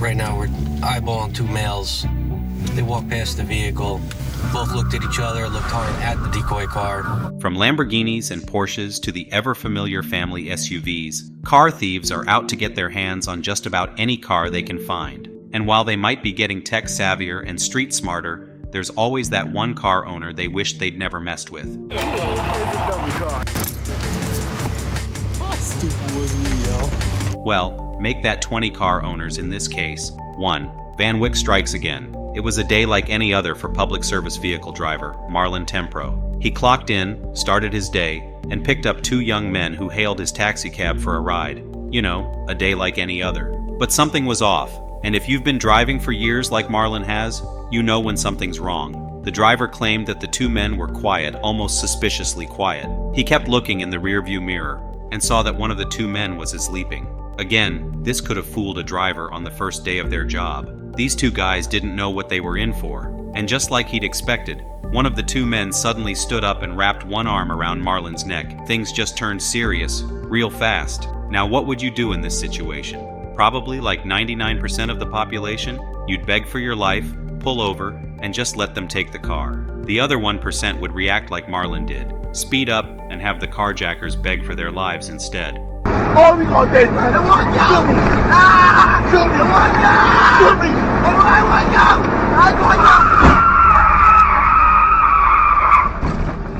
Right now we're eyeballing two males. They walked past the vehicle, both looked at each other, looked hard at the decoy car. From Lamborghinis and Porsches to the ever-familiar family SUVs, car thieves are out to get their hands on just about any car they can find. And while they might be getting tech-savvier and street-smarter, there's always that one car owner they wish they'd never messed with. Well, make that 20 car owners in this case. 1. Van Wick strikes again. It was a day like any other for public service vehicle driver, Marlon Tempro. He clocked in, started his day, and picked up two young men who hailed his taxicab for a ride. You know, a day like any other. But something was off, and if you've been driving for years like Marlon has, you know when something's wrong. The driver claimed that the two men were quiet, almost suspiciously quiet. He kept looking in the rearview mirror and saw that one of the two men was sleeping. Again, this could have fooled a driver on the first day of their job. These two guys didn't know what they were in for, and just like he'd expected, one of the two men suddenly stood up and wrapped one arm around Marlon's neck. Things just turned serious, real fast. Now what would you do in this situation? Probably like 99% of the population, you'd beg for your life, pull over, and just let them take the car. The other 1% would react like Marlon did, speed up, and have the carjackers beg for their lives instead. Oh, we got this, man. I want you. Ah! Shoot me. I want you. Shoot me. I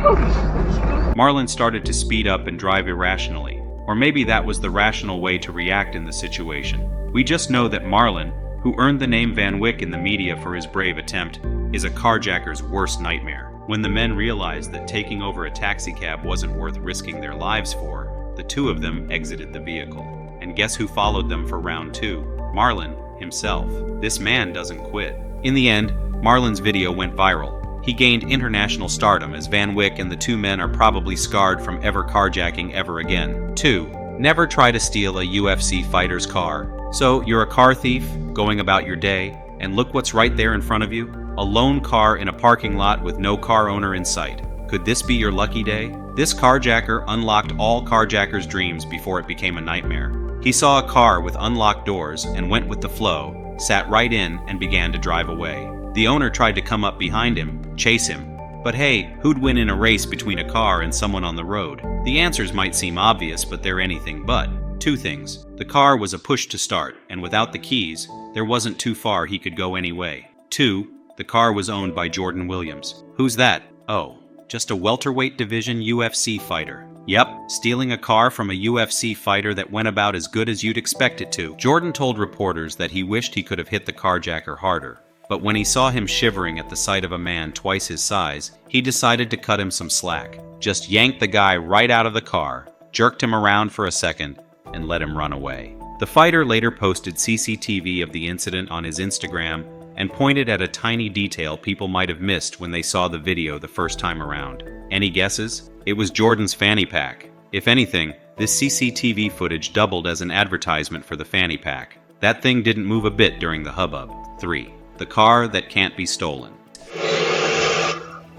want you. Marlon started to speed up and drive irrationally, or maybe that was the rational way to react in the situation. We just know that Marlon, who earned the name Van Wick in the media for his brave attempt, is a carjacker's worst nightmare. When the men realized that taking over a taxicab wasn't worth risking their lives for, the two of them exited the vehicle. And guess who followed them for round 2? Marlon himself. This man doesn't quit. In the end, Marlon's video went viral. He gained international stardom as Van Wick and the two men are probably scarred from ever carjacking ever again. 2. Never try to steal a UFC fighter's car. So, you're a car thief, going about your day, and look what's right there in front of you. A lone car in a parking lot with no car owner in sight. Could this be your lucky day? This carjacker unlocked all carjackers' dreams before it became a nightmare. He saw a car with unlocked doors and went with the flow, sat right in, and began to drive away. The owner tried to come up behind him, chase him. But hey, who'd win in a race between a car and someone on the road? The answers might seem obvious, but they're anything but. 2 things. The car was a push to start, and without the keys, there wasn't too far he could go anyway. 2. The car was owned by Jordan Williams. Who's that? Oh, just a welterweight division UFC fighter. Yep, stealing a car from a UFC fighter that went about as good as you'd expect it to. Jordan told reporters that he wished he could have hit the carjacker harder. But when he saw him shivering at the sight of a man twice his size, he decided to cut him some slack. Just yanked the guy right out of the car, jerked him around for a second, and let him run away. The fighter later posted CCTV of the incident on his Instagram and pointed at a tiny detail people might have missed when they saw the video the first time around. Any guesses? It was Jordan's fanny pack. If anything, this CCTV footage doubled as an advertisement for the fanny pack. That thing didn't move a bit during the hubbub. 3. The car that can't be stolen.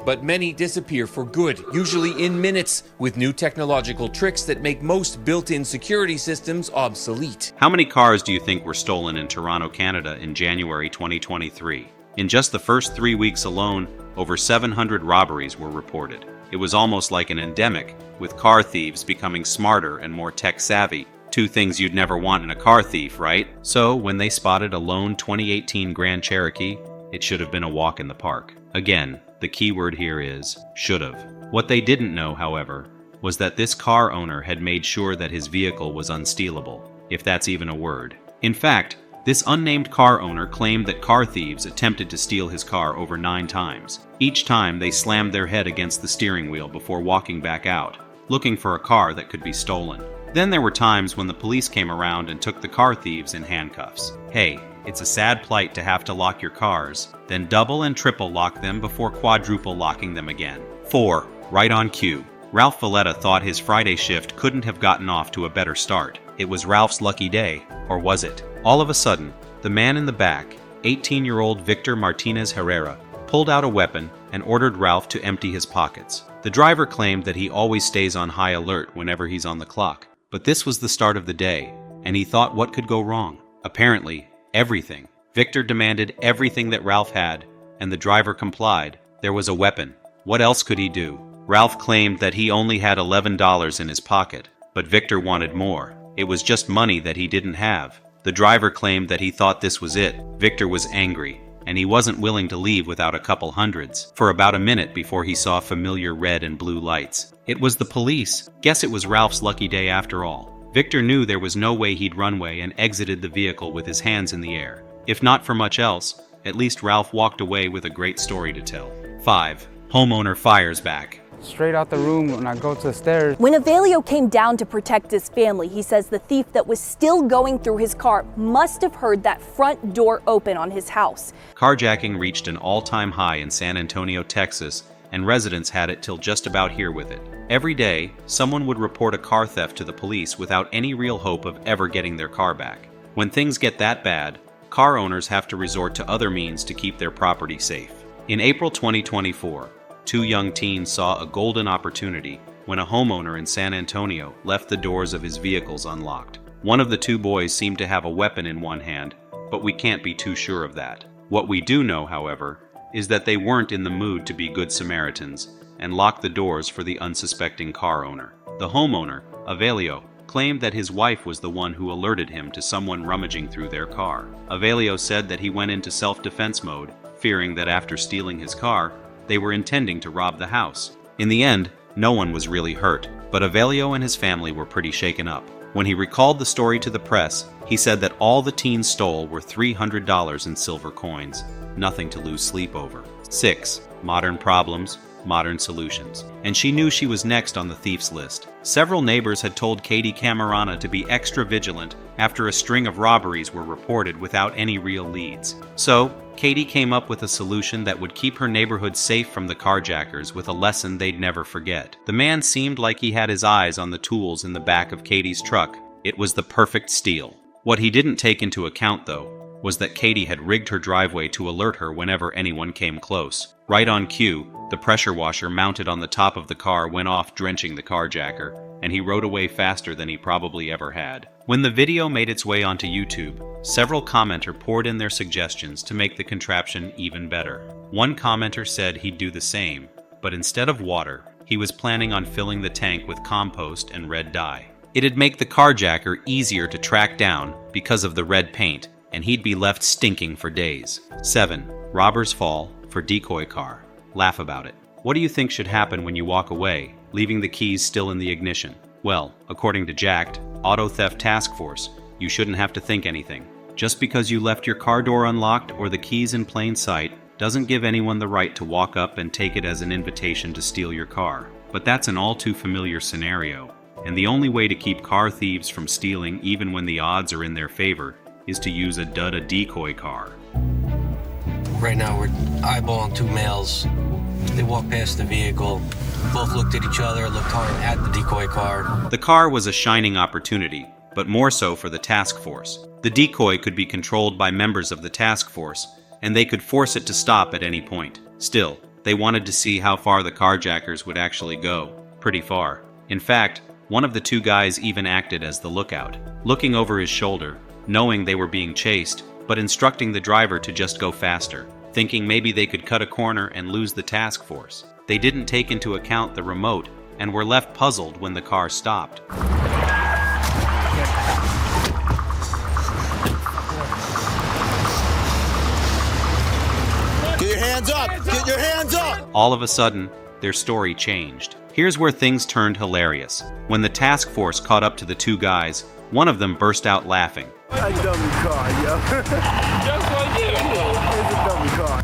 But many disappear for good, usually in minutes, with new technological tricks that make most built-in security systems obsolete. How many cars do you think were stolen in Toronto, Canada in January 2023? In just the first 3 weeks alone, over 700 robberies were reported. It was almost like an endemic, with car thieves becoming smarter and more tech-savvy. 2 things you'd never want in a car thief, right? So, when they spotted a lone 2018 Grand Cherokee, it should have been a walk in the park. Again, the key word here is should've. What they didn't know, however, was that this car owner had made sure that his vehicle was unstealable, if that's even a word. In fact, this unnamed car owner claimed that car thieves attempted to steal his car over 9 times. Each time, they slammed their head against the steering wheel before walking back out, looking for a car that could be stolen. Then there were times when the police came around and took the car thieves in handcuffs. Hey, it's a sad plight to have to lock your cars, then double and triple lock them before quadruple locking them again. 4. Right on cue. Ralph Valet thought his Friday shift couldn't have gotten off to a better start. It was Ralph's lucky day, or was it? All of a sudden, the man in the back, 18-year-old Victor Martinez Herrera, pulled out a weapon and ordered Ralph to empty his pockets. The driver claimed that he always stays on high alert whenever he's on the clock. But this was the start of the day, and he thought what could go wrong? Apparently, Everything. Victor demanded everything that Ralph had, and the driver complied. There was a weapon. What else could he do? Ralph claimed that he only had $11 in his pocket, but Victor wanted more. It was just money that he didn't have. The driver claimed that he thought this was it. Victor was angry, and he wasn't willing to leave without a couple hundreds, for about a minute before he saw familiar red and blue lights. It was the police. Guess it was Ralph's lucky day after all. Victor knew there was no way he'd run away and exited the vehicle with his hands in the air. If not for much else, at least Ralph walked away with a great story to tell. 5. Homeowner fires back. Straight out the room when I go to the stairs. When Avelio came down to protect his family, he says the thief that was still going through his car must have heard that front door open on his house. Carjacking reached an all-time high in San Antonio, Texas, and residents had it till just about here with it. Every day, someone would report a car theft to the police without any real hope of ever getting their car back. When things get that bad, car owners have to resort to other means to keep their property safe. In April 2024, 2 young teens saw a golden opportunity when a homeowner in San Antonio left the doors of his vehicles unlocked. One of the 2 boys seemed to have a weapon in one hand, but we can't be too sure of that. What we do know, however, is that they weren't in the mood to be good Samaritans and locked the doors for the unsuspecting car owner. The homeowner, Avelio, claimed that his wife was the one who alerted him to someone rummaging through their car. Avelio said that he went into self-defense mode, fearing that after stealing his car, they were intending to rob the house. In the end, no one was really hurt, but Avelio and his family were pretty shaken up. When he recalled the story to the press, he said that all the teens stole were $300 in silver coins. Nothing to lose sleep over. 6. Modern problems, modern solutions. And she knew she was next on the thief's list. Several neighbors had told Katie Camarana to be extra vigilant after a string of robberies were reported without any real leads. So, Katie came up with a solution that would keep her neighborhood safe from the carjackers with a lesson they'd never forget. The man seemed like he had his eyes on the tools in the back of Katie's truck. It was the perfect steal. What he didn't take into account, though, was that Katie had rigged her driveway to alert her whenever anyone came close. Right on cue, the pressure washer mounted on the top of the car went off, drenching the carjacker, and he rode away faster than he probably ever had. When the video made its way onto YouTube, several commenters poured in their suggestions to make the contraption even better. One commenter said he'd do the same, but instead of water, he was planning on filling the tank with compost and red dye. It'd make the carjacker easier to track down because of the red paint, and he'd be left stinking for days. 7. Robbers fall for decoy car. Laugh about it. What do you think should happen when you walk away, leaving the keys still in the ignition? Well, according to Jacked, Auto Theft Task Force, you shouldn't have to think anything. Just because you left your car door unlocked or the keys in plain sight doesn't give anyone the right to walk up and take it as an invitation to steal your car. But that's an all too familiar scenario, and the only way to keep car thieves from stealing even when the odds are in their favor is to use a decoy car. Right now we're eyeballing 2 males. They walked past the vehicle, both looked at each other, looked hard at the decoy car. The car was a shining opportunity, but more so for the task force. The decoy could be controlled by members of the task force, and they could force it to stop at any point. Still, they wanted to see how far the carjackers would actually go. Pretty far. In fact, one of the 2 guys even acted as the lookout, looking over his shoulder, knowing they were being chased, but instructing the driver to just go faster, thinking maybe they could cut a corner and lose the task force. They didn't take into account the remote and were left puzzled when the car stopped. Get your hands up! Get your hands up! All of a sudden, their story changed. Here's where things turned hilarious. When the task force caught up to the 2 guys, one of them burst out laughing. A dummy car, yo. Just like you. It's a dummy car.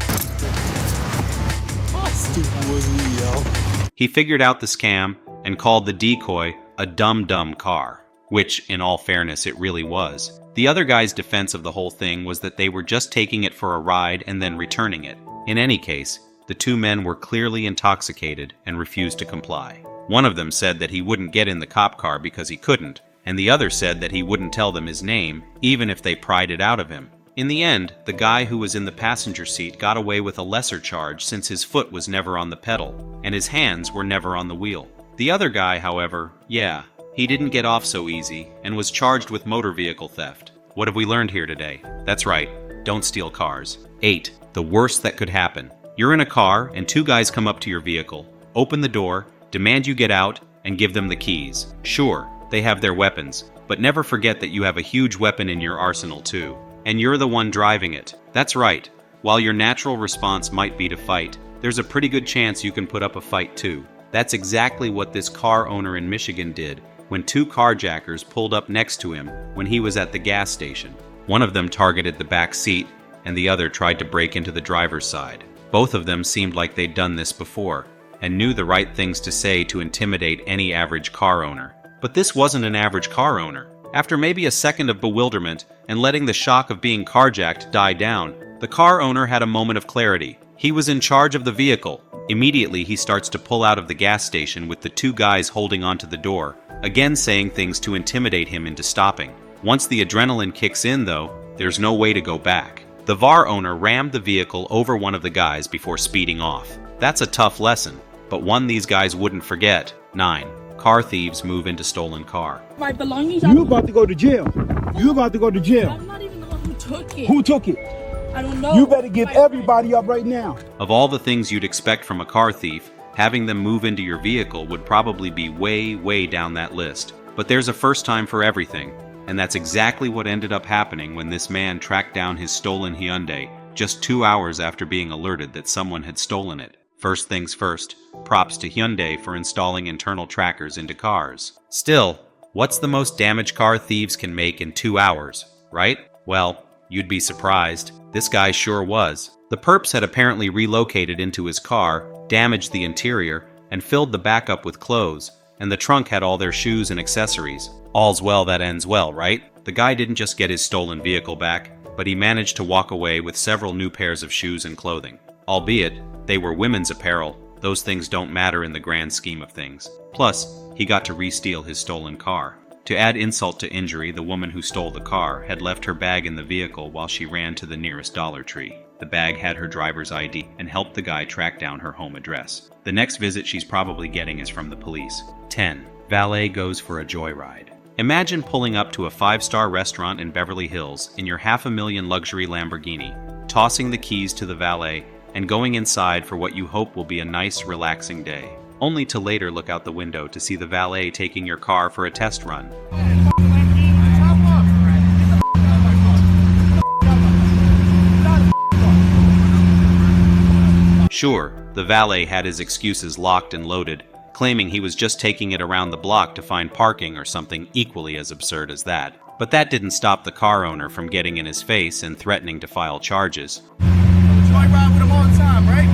How stupid was he, yo? He figured out the scam and called the decoy a dumb car, which, in all fairness, it really was. The other guy's defense of the whole thing was that they were just taking it for a ride and then returning it. In any case, the 2 men were clearly intoxicated and refused to comply. One of them said that he wouldn't get in the cop car because he couldn't, and the other said that he wouldn't tell them his name, even if they pried it out of him. In the end, the guy who was in the passenger seat got away with a lesser charge since his foot was never on the pedal, and his hands were never on the wheel. The other guy, however, he didn't get off so easy, and was charged with motor vehicle theft. what have we learned here today? That's right, don't steal cars. 8. The worst that could happen. You're in a car and two guys come up to your vehicle, open the door, demand you get out, and give them the keys. Sure, they have their weapons, but never forget that you have a huge weapon in your arsenal too. And you're the one driving it. That's right, while your natural response might be to fight, there's a pretty good chance you can put up a fight too. That's exactly what this car owner in Michigan did when two carjackers pulled up next to him when he was at the gas station. One of them targeted the back seat, and the other tried to break into the driver's side. Both of them seemed like they'd done this before, and knew the right things to say to intimidate any average car owner. But this wasn't an average car owner. After maybe a second of bewilderment and letting the shock of being carjacked die down, the car owner had a moment of clarity. He was in charge of the vehicle. Immediately, he starts to pull out of the gas station with the two guys holding onto the door, again saying things to intimidate him into stopping. Once the adrenaline kicks in, though, there's no way to go back. The VAR owner rammed the vehicle over one of the guys before speeding off. That's a tough lesson, but one these guys wouldn't forget. 9. Car thieves move into stolen car. My belongings. You about to go to jail. You about to go to jail. I'm not even the one who took it. Who took it? I don't know. You better get everybody up right now. Of all the things you'd expect from a car thief, having them move into your vehicle would probably be way down that list. But there's a first time for everything, and that's exactly what ended up happening when this man tracked down his stolen Hyundai just 2 hours after being alerted that someone had stolen it. First things first, props to Hyundai for installing internal trackers into cars. Still, what's the most damage car thieves can make in 2 hours, right? Well, you'd be surprised. This guy sure was. The perps had apparently relocated into his car, damaged the interior, and filled the back up with clothes, and the trunk had all their shoes and accessories. All's well that ends well, right? The guy didn't just get his stolen vehicle back, but he managed to walk away with several new pairs of shoes and clothing. Albeit, they were women's apparel, those things don't matter in the grand scheme of things. Plus, he got to re-steal his stolen car. To add insult to injury, the woman who stole the car had left her bag in the vehicle while she ran to the nearest Dollar Tree. The bag had her driver's ID and helped the guy track down her home address. The next visit she's probably getting is from the police. 10. Valet goes for a joyride. Imagine pulling up to a 5-star restaurant in Beverly Hills in your $500,000 luxury Lamborghini, tossing the keys to the valet, and going inside for what you hope will be a nice, relaxing day, only to later look out the window to see the valet taking your car for a test run. Sure, the valet had his excuses locked and loaded, claiming he was just taking it around the block to find parking or something equally as absurd as that. But that didn't stop the car owner from getting in his face and threatening to file charges. Joyride with him all the time, right?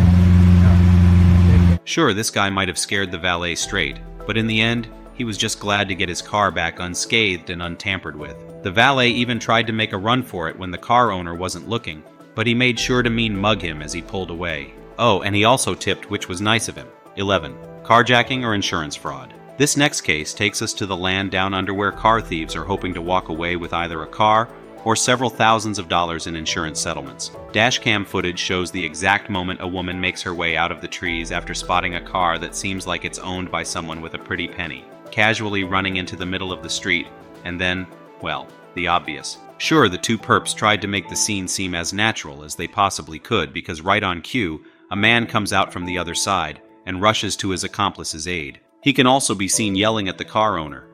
Sure, this guy might have scared the valet straight, but in the end, he was just glad to get his car back unscathed and untampered with. The valet even tried to make a run for it when the car owner wasn't looking, but he made sure to mean mug him as he pulled away. Oh, and he also tipped, which was nice of him. 11. Carjacking or insurance fraud. This next case takes us to the land down under where car thieves are hoping to walk away with either a car or several thousands of dollars in insurance settlements. Dashcam footage shows the exact moment a woman makes her way out of the trees after spotting a car that seems like it's owned by someone with a pretty penny, casually running into the middle of the street, and then, well, the obvious. Sure, the two perps tried to make the scene seem as natural as they possibly could because right on cue, a man comes out from the other side and rushes to his accomplice's aid. He can also be seen yelling at the car owner.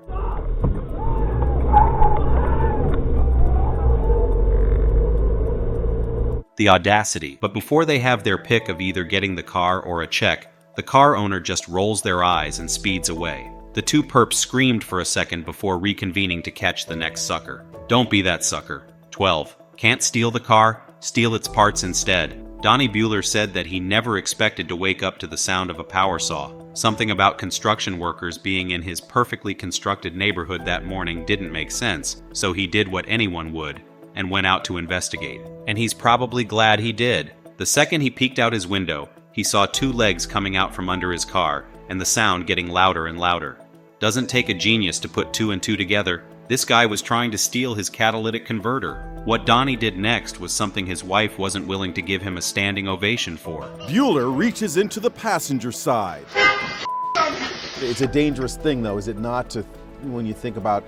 The audacity. But before they have their pick of either getting the car or a check, the car owner just rolls their eyes and speeds away. The two perps screamed for a second before reconvening to catch the next sucker. Don't be that sucker. 12. Can't steal the car? Steal its parts instead. Donnie Bueller said that he never expected to wake up to the sound of a power saw. Something about construction workers being in his perfectly constructed neighborhood that morning didn't make sense, so he did what anyone would, and went out to investigate. And he's probably glad he did. The second he peeked out his window, he saw two legs coming out from under his car, and the sound getting louder and louder. Doesn't take a genius to put two and two together. This guy was trying to steal his catalytic converter. What Donnie did next was something his wife wasn't willing to give him a standing ovation for. Bueller reaches into the passenger side. It's a dangerous thing, though, is it not, to when you think about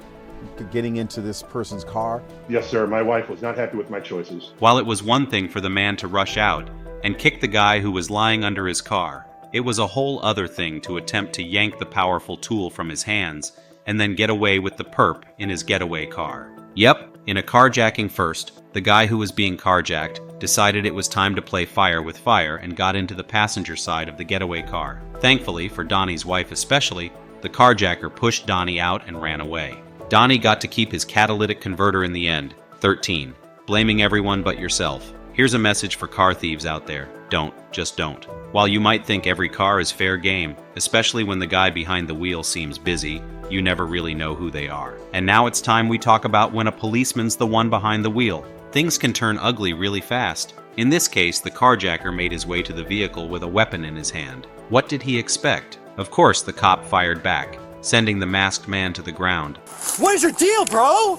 getting into this person's car? Yes, sir. My wife was not happy with my choices. While it was one thing for the man to rush out and kick the guy who was lying under his car, it was a whole other thing to attempt to yank the powerful tool from his hands and then get away with the perp in his getaway car. Yep, in a carjacking first, the guy who was being carjacked decided it was time to play fire with fire and got into the passenger side of the getaway car. Thankfully, for Donnie's wife especially, the carjacker pushed Donnie out and ran away. Donnie got to keep his catalytic converter in the end. 13. Blaming everyone but yourself. Here's a message for car thieves out there. Don't. Just don't. While you might think every car is fair game, especially when the guy behind the wheel seems busy, you never really know who they are. And now it's time we talk about when a policeman's the one behind the wheel. Things can turn ugly really fast. In this case, the carjacker made his way to the vehicle with a weapon in his hand. What did he expect? Of course, the cop fired back, sending the masked man to the ground. What is your deal, bro?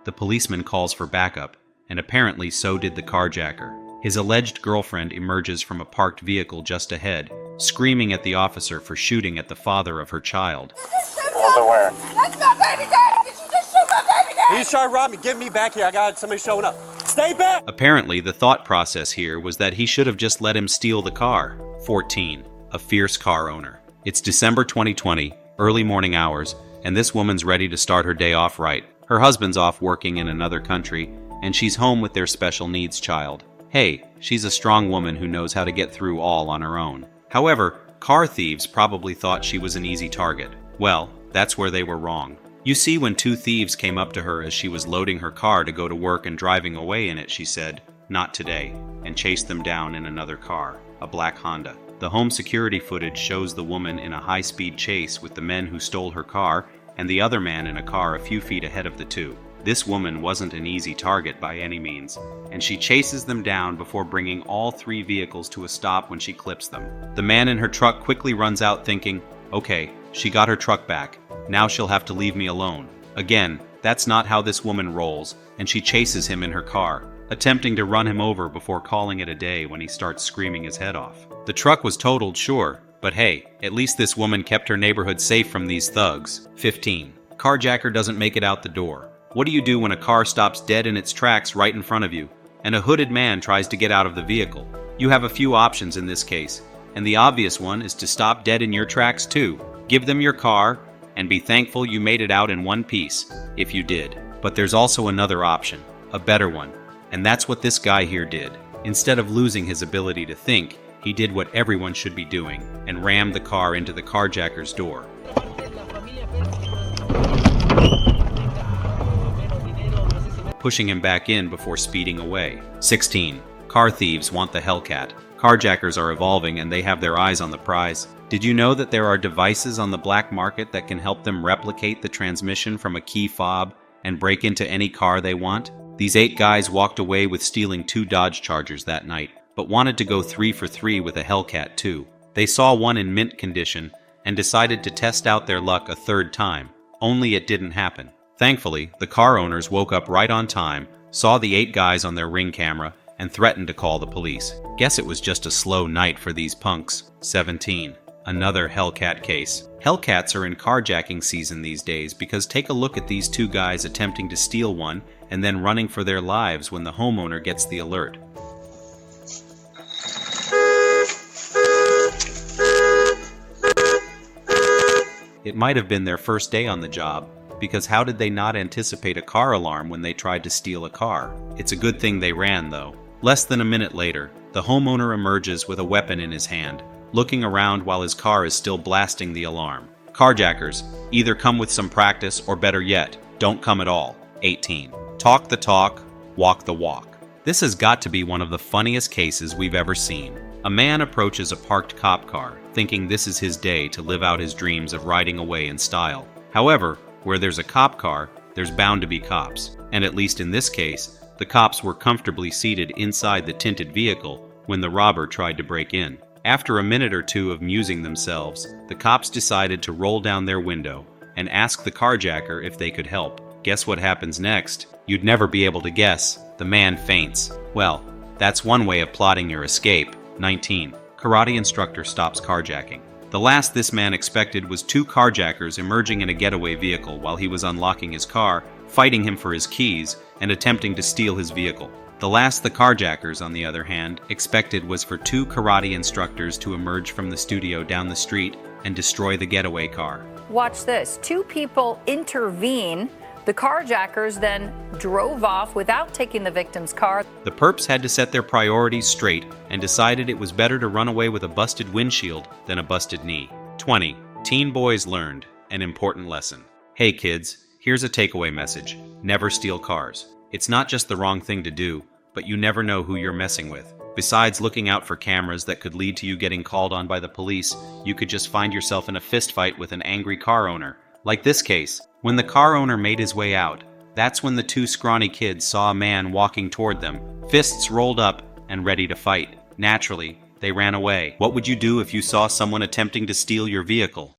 The policeman calls for backup, and apparently so did the carjacker. His alleged girlfriend emerges from a parked vehicle just ahead, screaming at the officer for shooting at the father of her child. Where? That's my baby daddy! Did you just shoot my baby daddy? He's trying to rob me. Get me back here. I got somebody showing up. Stay back! Apparently, the thought process here was that he should have just let him steal the car. 14. A fierce car owner. It's December 2020, early morning hours, and this woman's ready to start her day off right. Her husband's off working in another country, and she's home with their special needs child. Hey, she's a strong woman who knows how to get through all on her own. However, car thieves probably thought she was an easy target. Well, that's where they were wrong. You see, when two thieves came up to her as she was loading her car to go to work and driving away in it, she said, "Not today," and chased them down in another car, a black Honda. The home security footage shows the woman in a high-speed chase with the men who stole her car and the other man in a car a few feet ahead of the two. This woman wasn't an easy target by any means, and she chases them down before bringing all three vehicles to a stop when she clips them. The man in her truck quickly runs out thinking, okay, she got her truck back. Now she'll have to leave me alone. Again, that's not how this woman rolls, and she chases him in her car, attempting to run him over before calling it a day when he starts screaming his head off. The truck was totaled, sure, but hey, at least this woman kept her neighborhood safe from these thugs. 15. Carjacker doesn't make it out the door. What do you do when a car stops dead in its tracks right in front of you, and a hooded man tries to get out of the vehicle? You have a few options in this case, and the obvious one is to stop dead in your tracks too. Give them your car, and be thankful you made it out in one piece, if you did. But there's also another option, a better one, and that's what this guy here did. Instead of losing his ability to think, he did what everyone should be doing, and rammed the car into the carjacker's door. Pushing him back in before speeding away. 16. Car thieves want the Hellcat. Carjackers are evolving and they have their eyes on the prize. Did you know that there are devices on the black market that can help them replicate the transmission from a key fob and break into any car they want? These 8 guys walked away with stealing 2 Dodge Chargers that night, but wanted to go 3 for 3 with a Hellcat too. They saw one in mint condition and decided to test out their luck a 3rd time, only it didn't happen. Thankfully, the car owners woke up right on time, saw the 8 guys on their Ring camera, and threatened to call the police. Guess it was just a slow night for these punks. 17. Another Hellcat case. Hellcats are in carjacking season these days because take a look at these 2 guys attempting to steal one and then running for their lives when the homeowner gets the alert. It might have been their first day on the job, because how did they not anticipate a car alarm when they tried to steal a car? It's a good thing they ran, though. Less than a minute later, the homeowner emerges with a weapon in his hand, looking around while his car is still blasting the alarm. Carjackers, either come with some practice or better yet, don't come at all. 18. Talk the talk, walk the walk. This has got to be one of the funniest cases we've ever seen. A man approaches a parked cop car, thinking this is his day to live out his dreams of riding away in style. However, where there's a cop car, there's bound to be cops. And at least in this case, the cops were comfortably seated inside the tinted vehicle when the robber tried to break in. After a minute or two of musing themselves, the cops decided to roll down their window and ask the carjacker if they could help. Guess what happens next? You'd never be able to guess. The man faints. Well, that's one way of plotting your escape. 19. Karate instructor stops carjacking. The last this man expected was two carjackers emerging in a getaway vehicle while he was unlocking his car, fighting him for his keys, and attempting to steal his vehicle. The last the carjackers, on the other hand, expected was for two karate instructors to emerge from the studio down the street and destroy the getaway car. Watch this. Two people intervene. The carjackers then drove off without taking the victim's car. The perps had to set their priorities straight and decided it was better to run away with a busted windshield than a busted knee. 20. Teen boys learned an important lesson. Hey kids, here's a takeaway message. Never steal cars. It's not just the wrong thing to do, but you never know who you're messing with. Besides looking out for cameras that could lead to you getting called on by the police, you could just find yourself in a fistfight with an angry car owner. Like this case, when the car owner made his way out, that's when the two scrawny kids saw a man walking toward them, fists rolled up and ready to fight. Naturally, they ran away. What would you do if you saw someone attempting to steal your vehicle?